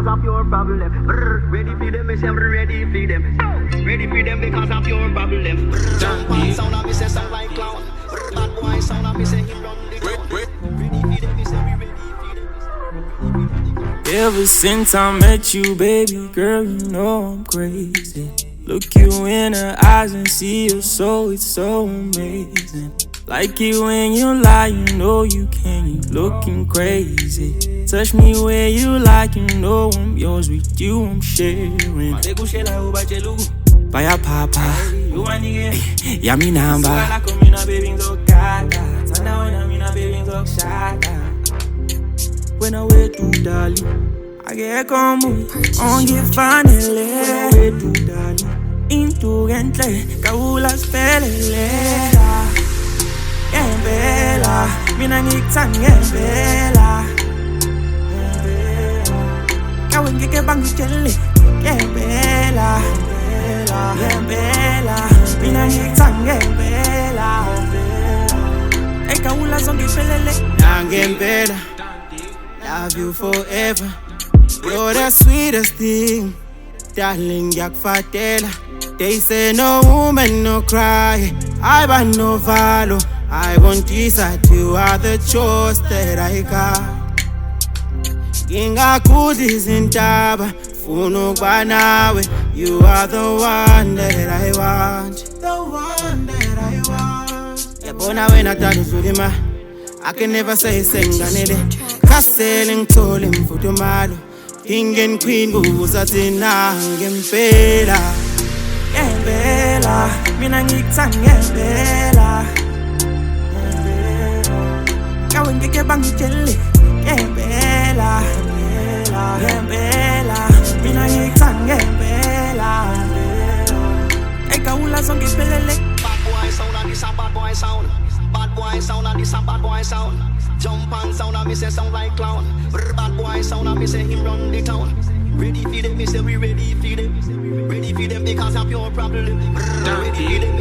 because of your problem. Ready for them, me say ready for them. Ready for them because of your problem. Jump on sound of me say sound like clown. Bad boy sound of me say him run the town. Ready for them, me say we ready for them. Ever since I met you, baby girl, you know I'm crazy. Look you in her eyes and see your soul, it's so amazing. Like it when you lie, you know you can, you looking crazy. Touch me where you like, you know I'm yours, with you I'm sharing. Vaya papa, ya mi namba. When I wait to Dali, I get como, on get finally. When I wait to Dali, into Ngempela, kaula spellela. Ngempela, mina ngikuthanda ngempela. Kawe ngeke bangitshele ngempela. Ngempela, mina ngikuthanda ngempela. Ekawula zonke iphelele. Ngempela, love you forever. You're the sweetest thing, darling, ngiyakufadela. They say no woman, no cry. I want no follow. I won't decide, you are the choice that I got. Ngingakudla izintaba, funa ukuba nawe. You are the one that I want. The one that I want. Yabona wena dala uzulima, I can never say senganele. Kasele ngithole mfudumalo. King and queen buza thina ngempela. Ngempela, mina ngikuthanda ngempela. Kawe ngeke bangitshele ngempela. Ngempela, mina ngikuthanda ngempela. Ekawula zonke iphelele. Bad boy sound and this a bad boy sound. Bad boy sound and this a bad boy sound. Jump and sound and me say sound like clown. Bad boy sound and me say him run the town. Ready for them, me say we ready for them. Ready for them because of your problem. Ready for them.